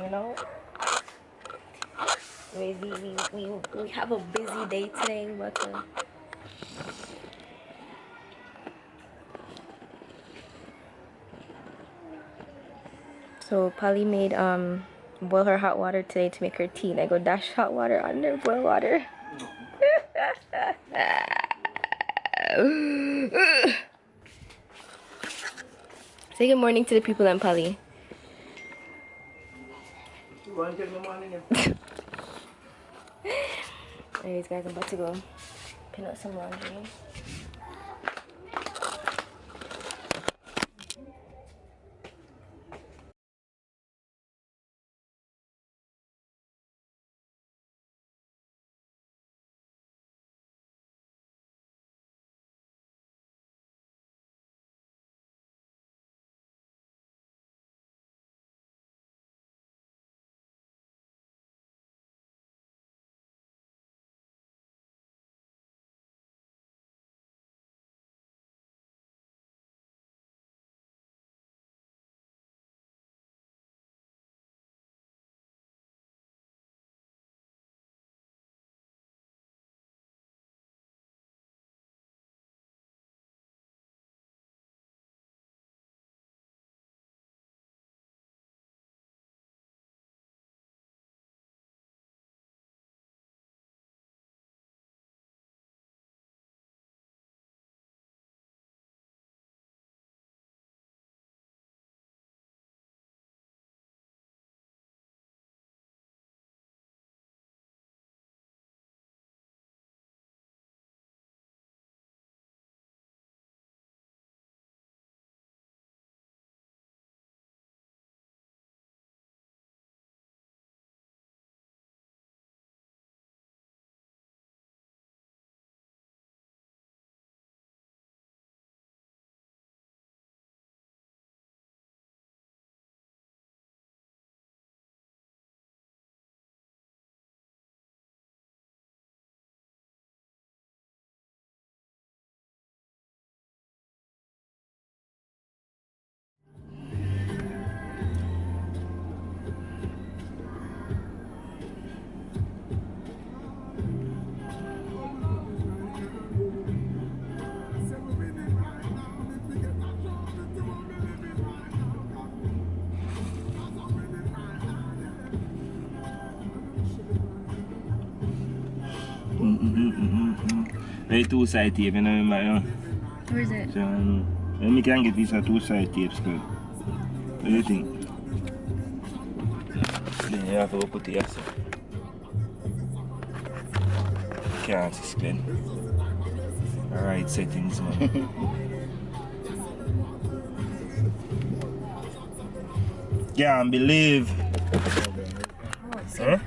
you know. We have a busy day today, but so Polly made boil her hot water today to make her tea, and I go dash hot water on there, boil water. Say good morning to the people then, Polly. Anyways, guys, I'm about to go pin up some laundry. Very two-side tape, you know, remember? Where is it? So, when we can get these two-side tapes, good. What do you think? Then you have to put it yourself. Can't explain. Alright, settings, man. Can't believe. Huh?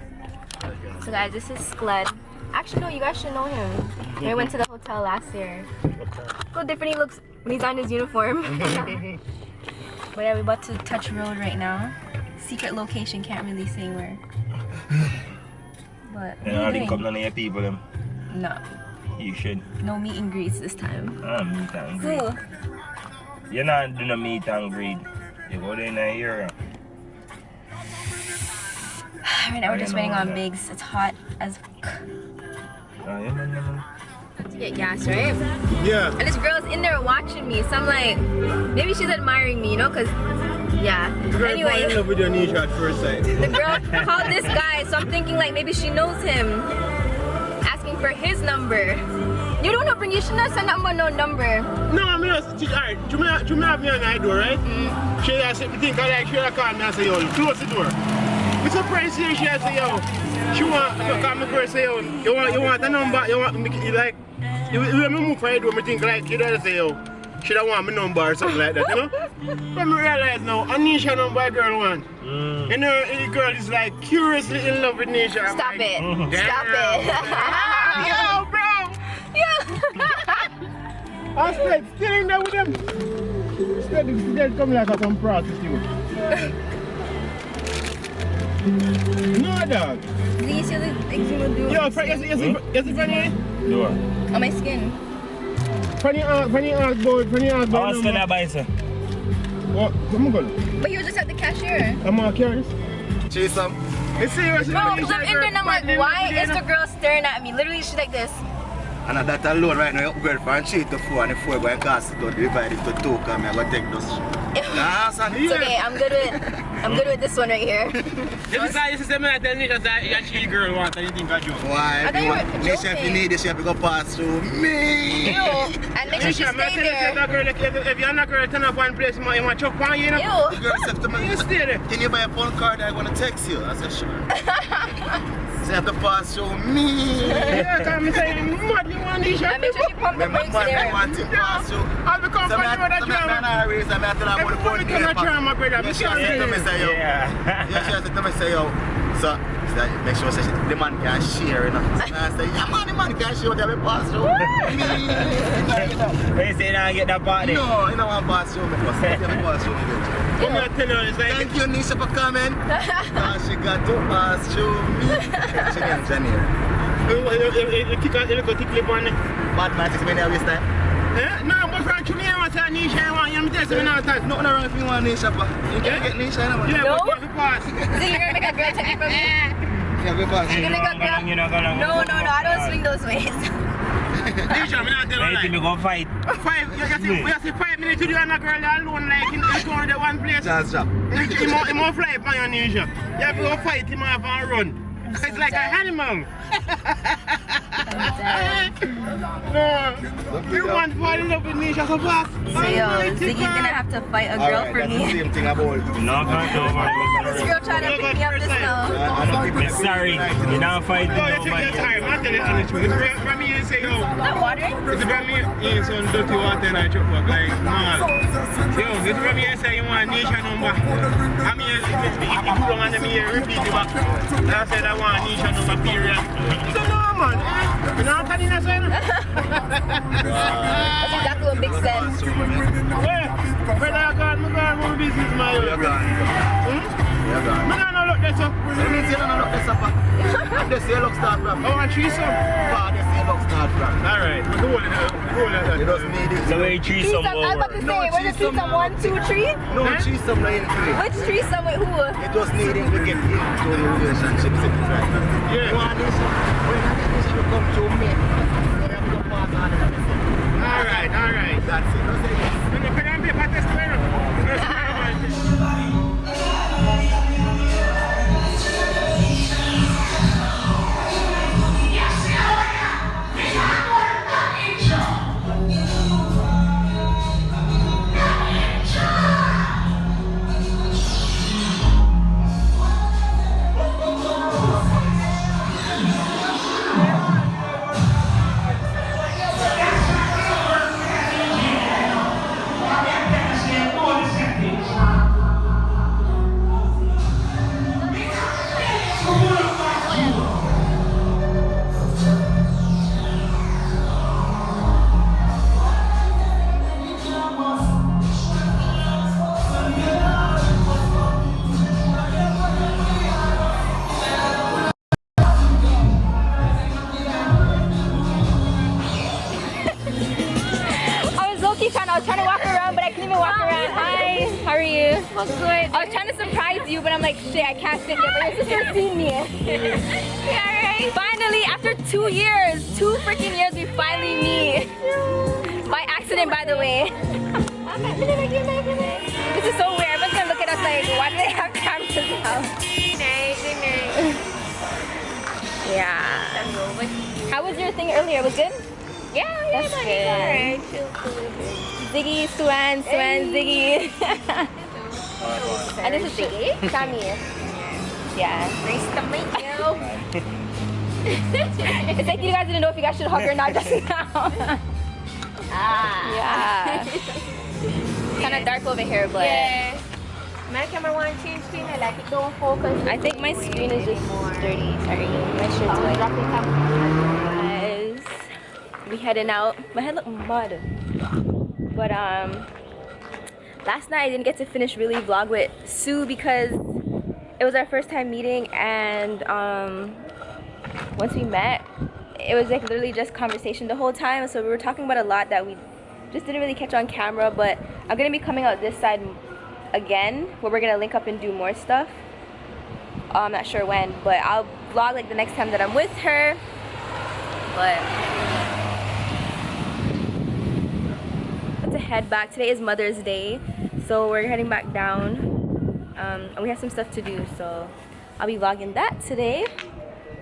So guys, this is Skled. Actually, no, you guys should know him. We went to the hotel last year. Look how different he looks when he's on his uniform. But yeah, we're about to touch road right now. Secret location, can't really say where. But you know, they come none of your people, them. No. You should. No meet and greets this time. Meet and greet. Cool. You're not doing a meet and greet. You go there in a year. Right now we're just waiting on Biggs. It's hot as to get gas, right? Yeah. And this girl's in there watching me, so I'm like, maybe she's admiring me, you know, cause yeah. Anyway, in love with your niche at first sight. the girl called this guy, so I'm thinking like maybe she knows him, asking for his number. You don't know, you should not send out no number. No, I mean, alright, you may have me on the door, right? She said, I think I like, she call me and say, yo, close the door. I'm surprised she say, yo, she want to call me first, say, yo, you want a number, you want me, like, when me move for your door, I think like, you don't say, yo, she don't want my number or something like that, you know? But I realize now, a Nisha number a girl want. You know, the girl is like curiously in love with Nisha. Stop like, it. Stop it. Yo, bro! I said, still in there with them. They're coming like some prostitute. No, dog. These are the things you will do. Yo, yes, Fanny? Do on my skin. Fanny asked about I was going to buy, sir. What? Come on. But you're just at the cashier. I'm curious. threesome. It's serious. Bro, because I'm in there and I'm like, why is the girl staring at me? Literally, she's like this. And that alone right now, you upgrade from 3 to 4 and the 4 going to cost it to divide it to 2 because I'm going to take those. It's okay, I'm good with this one right here. This is the man that tells me that you're a chill girl want and you think I joke. Why? I thought you were Nisha, if you need this, you have to go pass through me. Ew, and make sure she stay there. If you're not going to turn up one place, you want to choke on you, you know? Ew. The girl said to me, You stay there. can you buy a phone card? I'm going to text you. I said, sure. So you have to pass through me. Yeah, because I'm saying, mad you want Nisha. And make sure she pump the brakes there. I want to pass through. I'll become So funny with that drama. I'm going to tell her about the phone. Everybody turn on my brother. Yeah, she said to me, say, yo. Yeah, she said to me, say, yo. So, make sure say, the man can share, you know. So I say, yeah, man, the man can share what they pass through. Me. You say now get that party? No, you don't want to pass through me first. You have to pass through me. Thank you, Nisha, for coming. She got to pass through me. She named Janine. You go tickle on it. Bad man, 6 minutes this time. No, but from to me, I want to Nisha. I want you to tell me now. Nothing wrong if you want Nisha, but you can't get Nisha, you know. Yeah, No. but you have to pass. So you're gonna make a girl take it from me? Yeah, we pass. You're gonna make a girl? No, I don't swing those ways. Nisha, I'm not telling Wait till we go fight. We have to 5 minutes to do and a girl alone like in the one place. Just drop. He won't fly upon you, Nisha. You have to go fight him off and run. It's like an animal. No, you want to fall in love with Nisha so fast. So yo, Ziggy's gonna have to fight a girl for That's the me. same thing about No, This girl trying to pick me up just now. sorry, you not fight No, you take your time. I'm telling you the truth. It's from me you say, yo. Not watering? It's from me you some dirty water and I chop up like normal. Yo, it's from me you say you want Nisha number. I mean, if you don't want me to repeat it back. I said I want Nisha number period. So no man, you know what I'm saying? That's exactly what Big said. Yeah, brother, I got my business, my You're gone. You're gone. Man, I look this up. Let me see you look this up. I'm just say look start from. Oh, and threesome? God, just say look start from. Alright, go on that. You just need it. So where threesome I was about to say, was it threesome 1, 2, 3? No, threesome not in three. Which threesome with who? You just need it to get into the relationship. Yeah. You want this? When I get this, you come to me. Alright. That's it. That's it. When you put on paper test, I was trying to walk around, but I couldn't even walk around. Hi, how are you? What's good? I was trying to surprise you, but I'm like, shit, I can't sit here. But your sister's seen me. Yeah, right. Finally, after 2 years, 2 freaking years, we finally meet. By accident, by the way. This is so weird. Everyone's gonna look at us like, why do they have cameras now? Yeah. How was your thing earlier? It was good? Yeah, that's good. Ziggy, Swan, Ziggy. And this is Ziggy. Sammy. Yeah. Nice to meet you. It's like you guys didn't know if you guys should hug or not just now. Yeah. Kind of dark over here, but. Yeah. My camera won't change screen. I like it. Don't focus. I think my screen is just dirty. Sorry. My shirt's white. Guys, we heading out. My head look mud. But last night I didn't get to finish really vlog with Sue because it was our first time meeting, and once we met, it was like literally just conversation the whole time. So we were talking about a lot that we just didn't really catch on camera. But I'm gonna be coming out this side again, where we're gonna link up and do more stuff. I'm not sure when, but I'll vlog like the next time that I'm with her. But let's head back. Today is Mother's Day, so we're heading back down. And we have some stuff to do, so I'll be vlogging that today.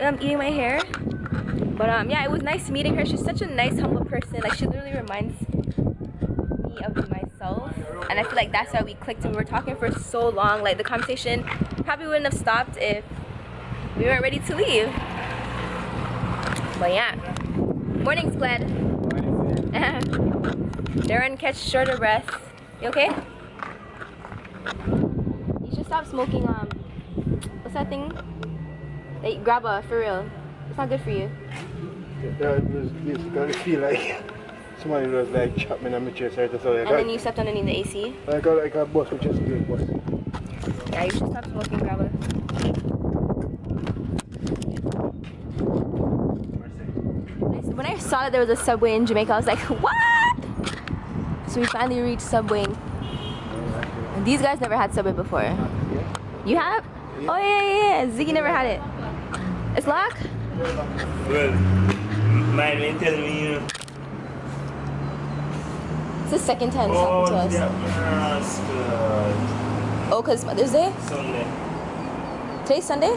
I'm eating my hair. But yeah, it was nice meeting her. She's such a nice, humble person. Like, she literally reminds me of myself. And I feel like that's why we clicked and we were talking for so long. Like, the conversation probably wouldn't have stopped if we weren't ready to leave. But yeah. Morning, Skled. Darren catch shorter breath. You okay? You should stop smoking, what's that thing? Hey, grabba, for real. It's not good for you. Yeah, it was basically feel like somebody was like chopping me on my chest right so And then you stepped underneath the AC? I got like a bus which is good bus. Yeah, you should stop smoking, grabba. When I saw that there was a Subway in Jamaica, I was like, what? So we finally reached Subway. And these guys never had Subway before. You have? Oh yeah. Ziggy never had it. It's locked? Well, mine will tell me. It's the second time it's happened to us. Yeah, Oh, because Mother's Day? Sunday. Today's Sunday?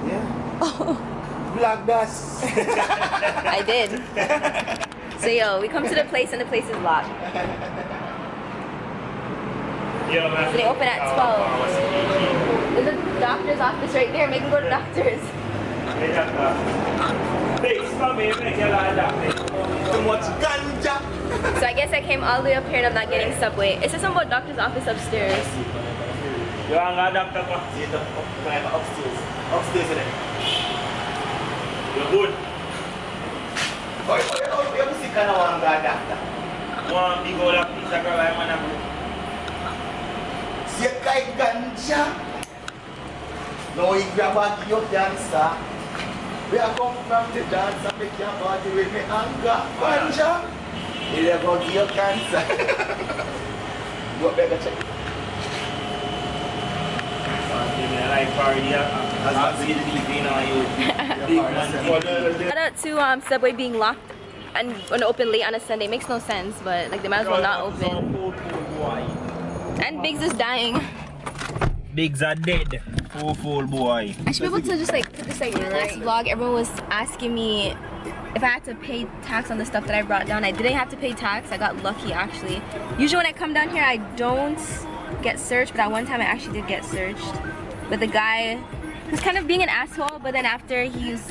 Yeah. Oh. Black dust. I did. So yo, we come to the place and the place is locked. Yeah, man. So they open at 12. There's a doctor's office right there. Make them go to doctors. Too much ganja. So I guess I came all the way up here and I'm not getting Subway. It says something about doctor's office upstairs. You want a doctor? Upstairs. Upstairs in it. You're good. Oh, you see kind of one guy doctor. One big old piece of girl I'm gonna See a guy ganja. Now he grab a your dancer. We are come from the dance and make your body with me anger. Ganja. He never give you cancer. Go better check. like party. Shout out to Subway being locked and gonna open late on a Sunday. Makes no sense, but like they might as well not open. And Biggs is dying. Biggs are dead. Poor boy. I should be able to just like put this like in the last vlog. Everyone was asking me if I had to pay tax on the stuff that I brought down. I didn't have to pay tax. I got lucky actually. Usually when I come down here I don't get searched, but at one time I actually did get searched. But the guy was kind of being an asshole, but then after he's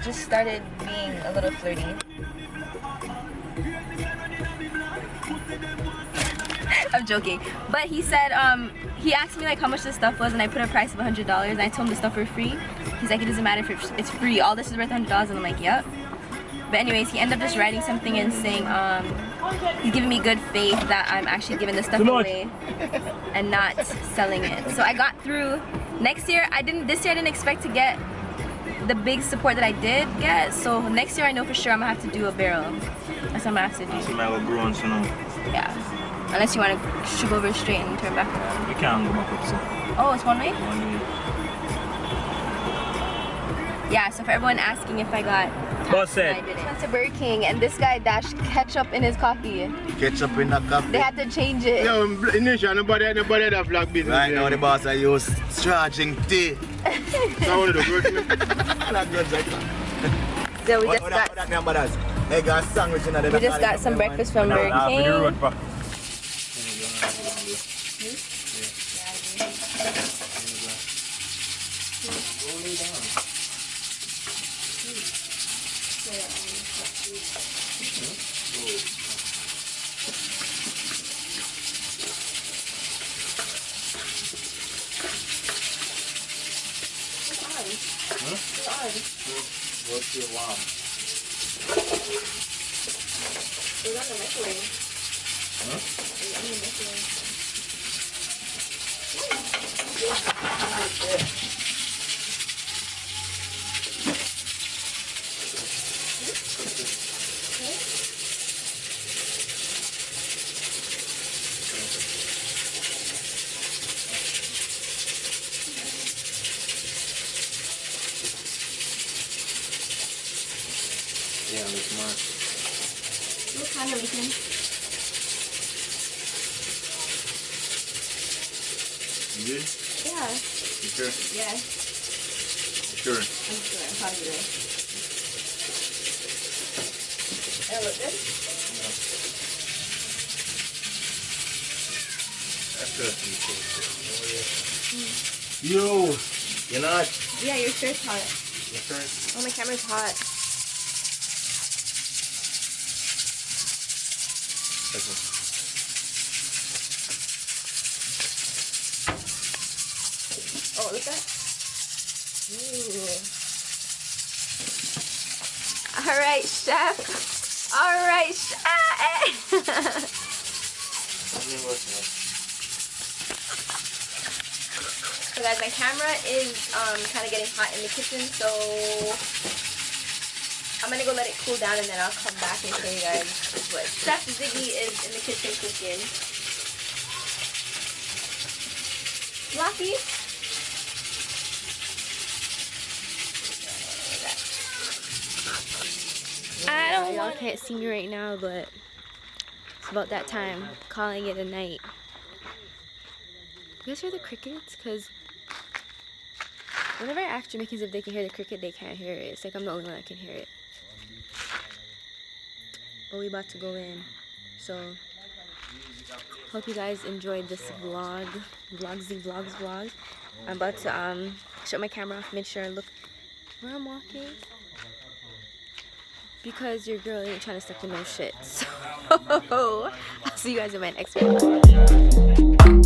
just started being a little flirty. I'm joking. But he said, he asked me like how much this stuff was and I put a price of $100 and I told him the stuff for free. He's like, it doesn't matter if it's free. All this is worth $100 and I'm like, yep. But anyways, he ended up just writing something and saying, he's giving me good faith that I'm actually giving this stuff away and not selling it. So I got through. Next year, this year I didn't expect to get the big support that I did get. So next year I know for sure I'm gonna have to do a barrel. That's what I'm gonna have to do. Yeah. Unless you want to shoot over straight and turn back around. We can't go back up, so. Oh, it's one way? One way. Yeah, so for everyone asking if I got Boss I didn't. Went to Burger King and this guy dashed ketchup in his coffee. Ketchup in the coffee. They had to change it. Yo, Nisha, nobody that vlog business. Right now the boss I use charging tea. So one of the working. So we just got some breakfast from Burger King. smart. What kind of leaking? You good? Yeah. You sure? Yeah. You sure? I'm sure. I'm positive. That look good? That's good. Yo! You're not? Yeah, your shirt's hot. Your shirt? Oh, my camera's hot. Oh, look at that. Ooh. Alright, chef. Alright, chef. So guys, my camera is kind of getting hot in the kitchen, so I'm gonna go let it cool down and then I'll come back and show you guys what Chef Ziggy is in the kitchen cooking. Lucky. I don't y'all can't see me right now, but it's about that time, calling it a night. You guys hear the crickets? Because whenever I ask Jamaicans if they can hear the cricket, they can't hear it. It's like I'm the only one that can hear it. But we about to go in. So, hope you guys enjoyed this vlog. Vlog. I'm about to shut my camera off, make sure I look where I'm walking. Because your girl ain't trying to step in no shit. So, I'll see you guys in my next vlog.